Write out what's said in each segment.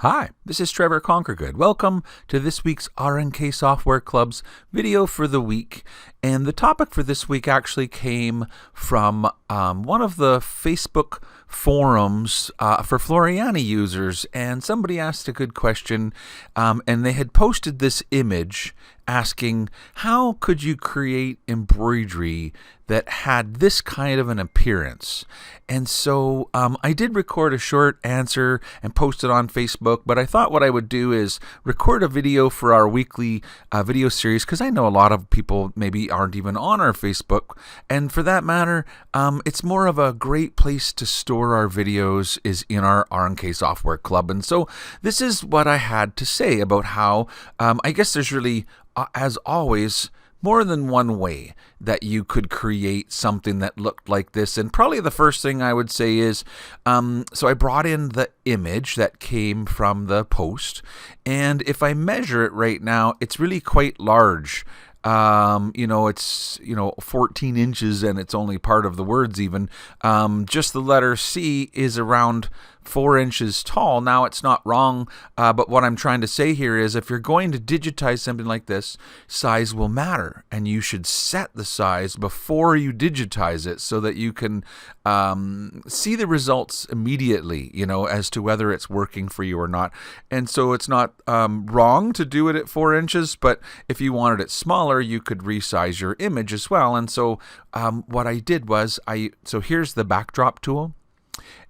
Hi, this is Trevor Conquergood. Welcome to this week's RNK Software Club's video for the week. And the topic for this week actually came from one of the Facebook forums for Floriani users. And somebody asked a good question, and they had posted this image asking, how could you create embroidery that had this kind of an appearance? And so I did record a short answer and post it on Facebook, but I thought what I would do is record a video for our weekly video series, because I know a lot of people maybe aren't even on our Facebook, and for that matter, it's more of a great place to store our videos is in our RNK Software Club. And so this is what I had to say about how I guess there's really, as always, more than one way that you could create something that looked like this. And probably the first thing I would say is, so I brought in the image that came from the post, and if I measure it right now, it's really quite large. It's 14 inches, and it's only part of the words even. Just the letter C is around 4 inches tall. Now, it's not wrong, but what I'm trying to say here is if you're going to digitize something like this, size will matter, and you should set the size before you digitize it so that you can see the results immediately, as to whether it's working for you or not. And so it's not wrong to do it at 4 inches, but if you wanted it smaller, you could resize your image as well. And so what I did was, so here's the backdrop tool.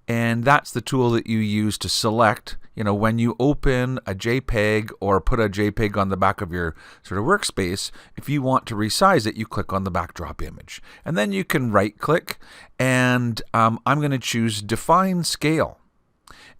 And that's the tool that you use to select, when you open a JPEG or put a JPEG on the back of your sort of workspace, if you want to resize it, you click on the backdrop image. And then you can right click, and I'm going to choose Define Scale.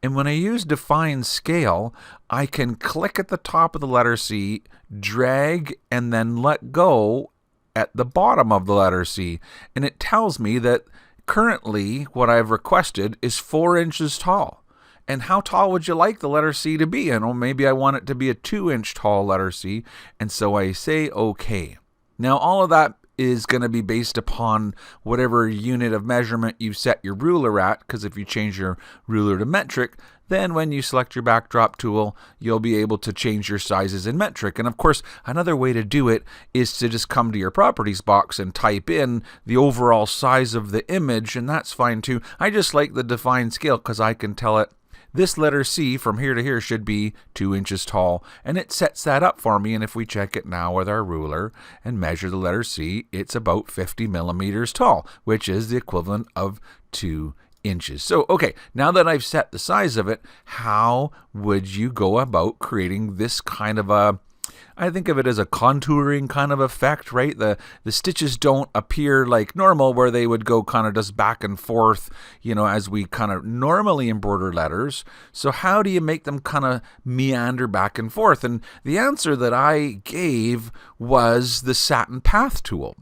And when I use Define Scale, I can click at the top of the letter C, drag, and then let go at the bottom of the letter C. And it tells me that currently, what I've requested is 4 inches tall. And how tall would you like the letter C to be? Maybe I want it to be a 2-inch tall letter C. And so I say OK. Now, all of that is going to be based upon whatever unit of measurement you set your ruler at, because if you change your ruler to metric, then when you select your backdrop tool, you'll be able to change your sizes in metric. And of course, another way to do it is to just come to your properties box and type in the overall size of the image, and that's fine too. I just like the define scale because I can tell it this letter C from here to here should be 2 inches tall, and it sets that up for me. And if we check it now with our ruler and measure the letter C, it's about 50 millimeters tall, which is the equivalent of 2 inches. So, okay, now that I've set the size of it, how would you go about creating this kind of a, I think of it as a contouring kind of effect, right? The stitches don't appear like normal, where they would go kind of just back and forth, as we kind of normally embroider letters. So how do you make them kind of meander back and forth? And the answer that I gave was the Satin Path tool.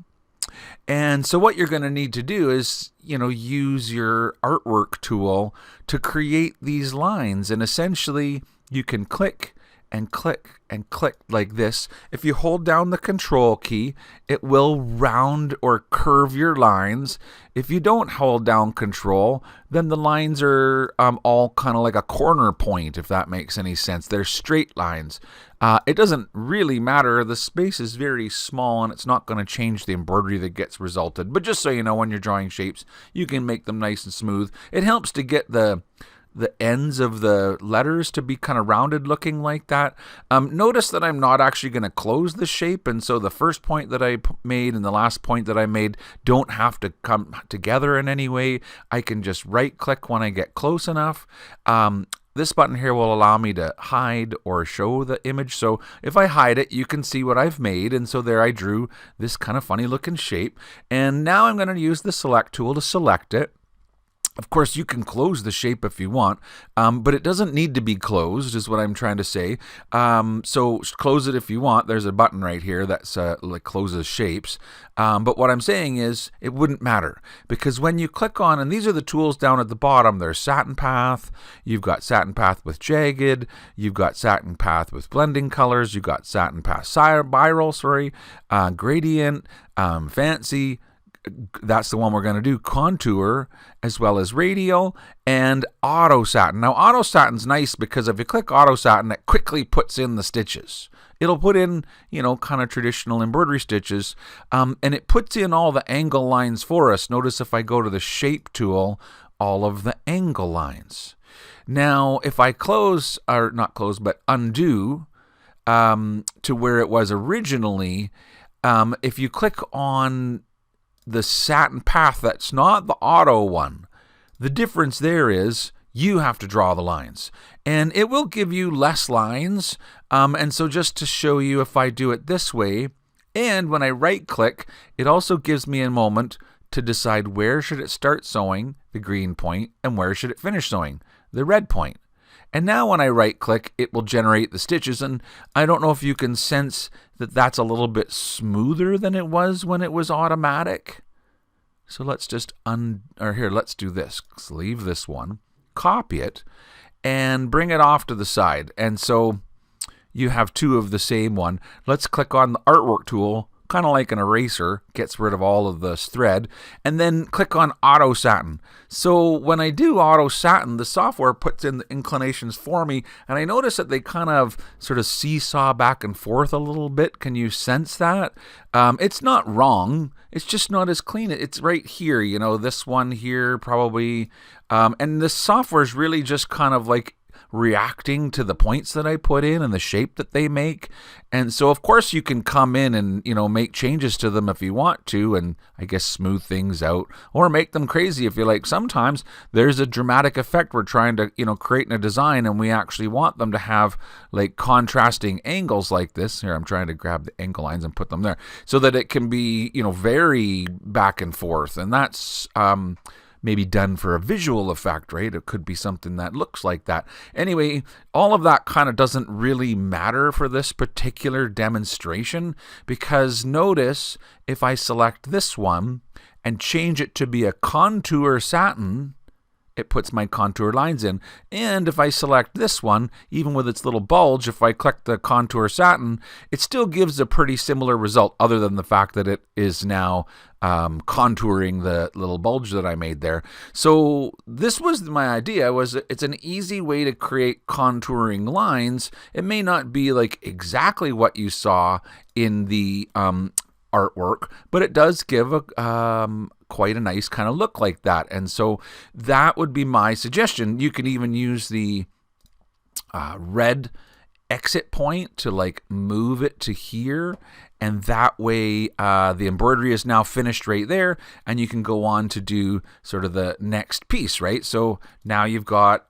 And so what you're going to need to do is, use your artwork tool to create these lines. And essentially, you can click and click and click like this. If you hold down the Control key, it will round or curve your lines. If you don't hold down Control, then the lines are all kind of like a corner point, if that makes any sense. They're straight lines. It doesn't really matter. The space is very small, and it's not going to change the embroidery that gets resulted. But just so you know, when you're drawing shapes, you can make them nice and smooth. It helps to get the ends of the letters to be kind of rounded looking like that. Notice that I'm not actually going to close the shape, and so the first point that I made and the last point that I made don't have to come together in any way. I can just right click when I get close enough. This button here will allow me to hide or show the image. So if I hide it, you can see what I've made. And so there I drew this kind of funny looking shape. And now I'm going to use the select tool to select it. Of course, you can close the shape if you want, but it doesn't need to be closed, is what I'm trying to say. So close it if you want. There's a button right here that's like closes shapes. But what I'm saying is it wouldn't matter, because when you click on, and these are the tools down at the bottom, there's Satin Path, you've got Satin Path with Jagged, you've got Satin Path with Blending Colors, you've got Satin Path Spiral, Gradient, Fancy, that's the one we're going to do, Contour, as well as Radial and Auto Satin. Now, Auto Satin's nice because if you click Auto Satin, it quickly puts in the stitches. It'll put in, kind of traditional embroidery stitches, and it puts in all the angle lines for us. Notice if I go to the Shape tool, all of the angle lines. Now, if I undo to where it was originally, if you click on the satin path, that's not the auto one. The difference there is you have to draw the lines, and it will give you less lines. And so just to show you, if I do it this way, and when I right click, it also gives me a moment to decide where should it start sewing, the green point, and where should it finish sewing, the red point. And now when I right click, it will generate the stitches, and I don't know if you can sense that that's a little bit smoother than it was when it was automatic. So let's just let's do this. Let's leave this one, copy it, and bring it off to the side. And so you have two of the same one. Let's click on the artwork tool, kind of like an eraser, gets rid of all of this thread, and then click on Auto Satin. So when I do Auto Satin, the software puts in the inclinations for me, and I notice that they kind of sort of seesaw back and forth a little bit. Can you sense that? It's not wrong, it's just not as clean. It's right here, this one here probably, and the software is really just kind of like reacting to the points that I put in and the shape that they make. And so of course you can come in and make changes to them if you want to, and I guess smooth things out or make them crazy if you like. Sometimes there's a dramatic effect we're trying to create in a design, and we actually want them to have like contrasting angles like this. Here I'm trying to grab the angle lines and put them there so that it can be vary back and forth, and that's maybe done for a visual effect, right? It could be something that looks like that. Anyway, all of that kind of doesn't really matter for this particular demonstration, because notice if I select this one and change it to be a Contour Satin, it puts my contour lines in. And if I select this one, even with its little bulge, if I click the Contour Satin, it still gives a pretty similar result, other than the fact that it is now contouring the little bulge that I made there. So this was my idea, it's an easy way to create contouring lines. It may not be like exactly what you saw in the artwork, but it does give quite a nice kind of look like that. And so that would be my suggestion. You can even use the red exit point to like move it to here, and that way the embroidery is now finished right there, and you can go on to do sort of the next piece, right? So now you've got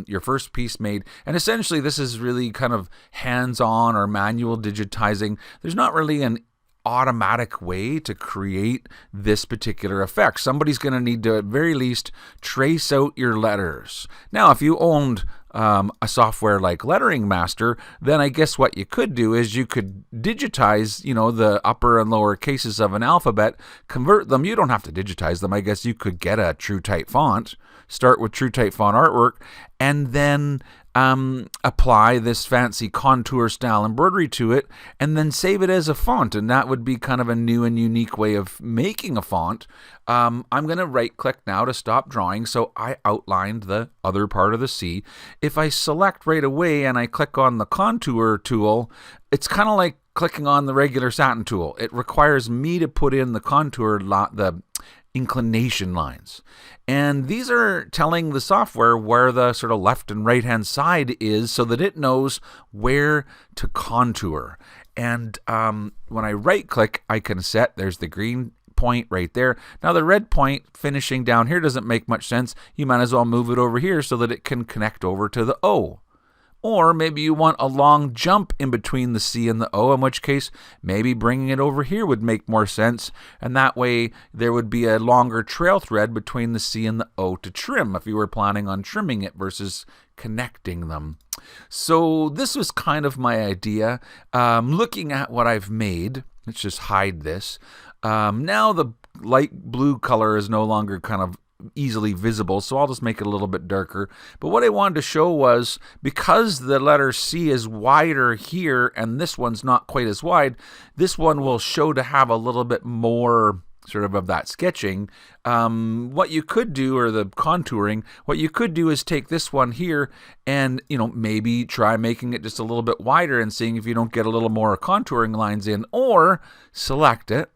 your first piece made, and essentially this is really kind of hands-on or manual digitizing. There's not really an automatic way to create this particular effect. Somebody's going to need to at very least trace out your letters. Now, if you owned a software like Lettering Master, then I guess what you could do is you could digitize, the upper and lower cases of an alphabet, convert them. You don't have to digitize them. I guess you could get a TrueType font, start with TrueType font artwork, and then apply this fancy contour style embroidery to it, and then save it as a font. And that would be kind of a new and unique way of making a font. I'm going to right click now to stop drawing. So I outlined the other part of the C. If I select right away and I click on the contour tool, it's kind of like clicking on the regular satin tool. It requires me to put in the contour, the inclination lines. And these are telling the software where the sort of left and right hand side is, so that it knows where to contour. And when I right click, I can set, there's the green point right there. Now the red point finishing down here doesn't make much sense. You might as well move it over here so that it can connect over to the O. Or maybe you want a long jump in between the C and the O, in which case maybe bringing it over here would make more sense. And that way there would be a longer trail thread between the C and the O to trim if you were planning on trimming it versus connecting them. So this was kind of my idea. Looking at what I've made, let's just hide this. Now the light blue color is no longer kind of easily visible, so I'll just make it a little bit darker. But what I wanted to show was, because the letter C is wider here and this one's not quite as wide, this one will show to have a little bit more sort of that sketching, what you could do, or the contouring, what you could do is take this one here and, maybe try making it just a little bit wider and seeing if you don't get a little more contouring lines in, or select it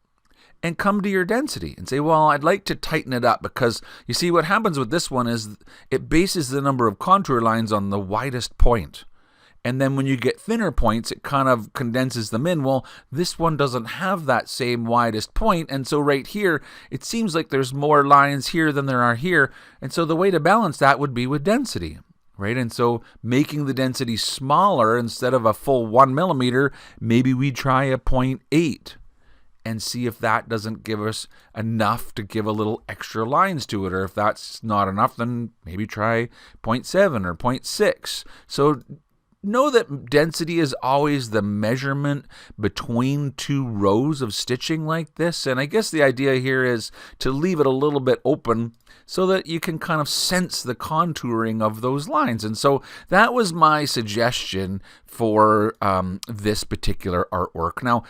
and come to your density and say, well, I'd like to tighten it up, because you see what happens with this one is it bases the number of contour lines on the widest point. And then when you get thinner points, it kind of condenses them in. Well, this one doesn't have that same widest point, and so right here, it seems like there's more lines here than there are here. And so the way to balance that would be with density, right? And so making the density smaller, instead of a full 1 millimeter, maybe we try a 0.8 and see if that doesn't give us enough to give a little extra lines to it. Or if that's not enough, then maybe try 0.7 or 0.6. So know that density is always the measurement between two rows of stitching like this. And I guess the idea here is to leave it a little bit open so that you can kind of sense the contouring of those lines. And so that was my suggestion for this particular artwork. Now,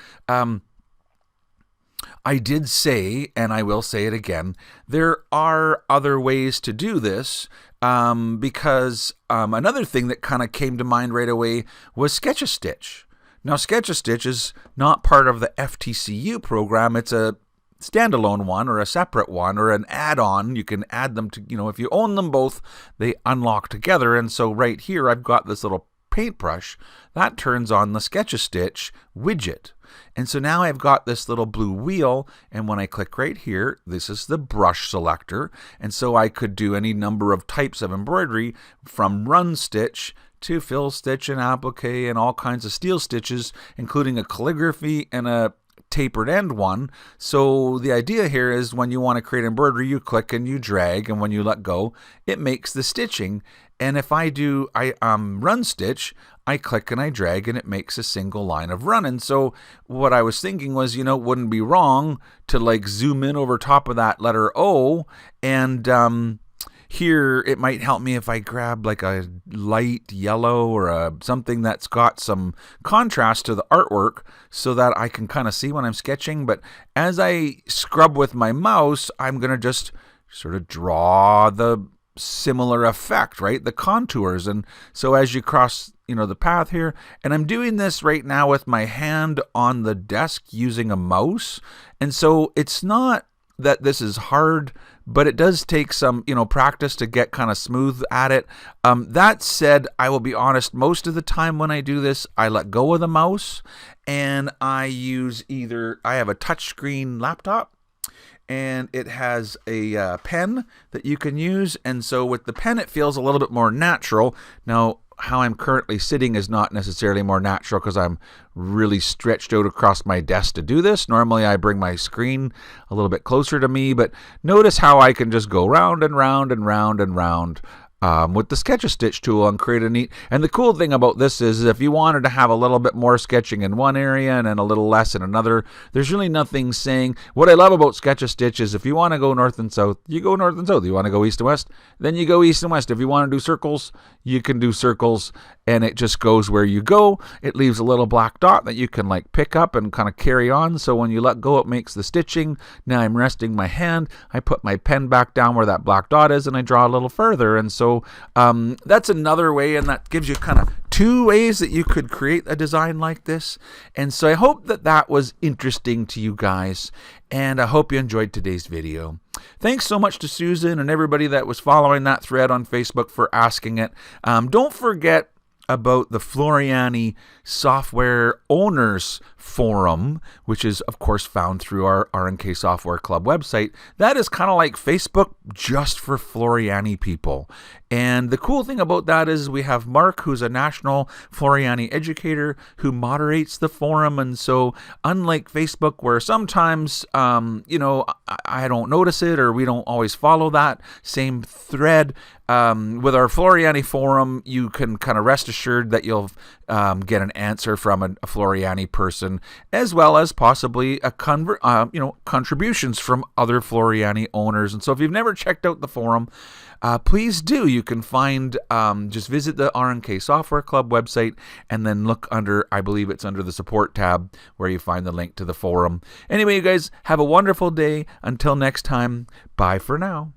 I did say, and I will say it again, there are other ways to do this, because another thing that kind of came to mind right away was Sketch-A-Stitch. Now, Sketch-A-Stitch is not part of the FTCU program. It's a standalone one, or a separate one, or an add-on. You can add them to, if you own them both, they unlock together. And so right here, I've got this little paintbrush that turns on the Sketch-A-Stitch widget. And so now I've got this little blue wheel, and when I click right here, this is the brush selector. And so I could do any number of types of embroidery, from run stitch to fill stitch and applique and all kinds of steel stitches, including a calligraphy and a tapered end one. So the idea here is when you want to create embroidery, you click and you drag, and when you let go, it makes the stitching. And if I do run stitch, I click and I drag, and it makes a single line of run. And so what I was thinking was, it wouldn't be wrong to like zoom in over top of that letter O, and here it might help me if I grab like a light yellow, or something that's got some contrast to the artwork, so that I can kind of see when I'm sketching. But as I scrub with my mouse, I'm going to just sort of draw the similar effect, right? The contours. And so as you cross, the path here, and I'm doing this right now with my hand on the desk using a mouse. And so it's not that this is hard, but it does take some, practice to get kind of smooth at it. That said, I will be honest, most of the time when I do this, I let go of the mouse, and I use I have a touchscreen laptop, and it has a pen that you can use. And so with the pen, it feels a little bit more natural. Now, how I'm currently sitting is not necessarily more natural, because I'm really stretched out across my desk to do this. Normally, I bring my screen a little bit closer to me, but notice how I can just go round and round and round and round with the Sketch-A-Stitch tool and create a neat. And the cool thing about this is if you wanted to have a little bit more sketching in one area and then a little less in another, there's really nothing saying. What I love about Sketch-A-Stitch is if you want to go north and south, you go north and south. You want to go east and west, then you go east and west. If you want to do circles, you can do circles, and it just goes where you go. It leaves a little black dot that you can like pick up and kind of carry on. So when you let go, it makes the stitching. Now I'm resting my hand. I put my pen back down where that black dot is, and I draw a little further. And so that's another way, and that gives you kind of two ways that you could create a design like this. And so I hope that that was interesting to you guys, and I hope you enjoyed today's video. Thanks so much to Susan and everybody that was following that thread on Facebook for asking it. Don't forget about the Floriani Software Owners Forum, which is, of course, found through our R&K Software Club website. That is kind of like Facebook, just for Floriani people. And the cool thing about that is we have Mark, who's a national Floriani educator, who moderates the forum. And so unlike Facebook, where sometimes, I don't notice it, or we don't always follow that same thread, with our Floriani forum, you can kind of rest assured that you'll get an answer from a Floriani person, as well as possibly contributions from other Floriani owners. And so if you've never checked out the forum, please do. You can find, just visit the RNK Software Club website and then look under, I believe it's under the support tab where you find the link to the forum. Anyway, you guys have a wonderful day. Until next time, bye for now.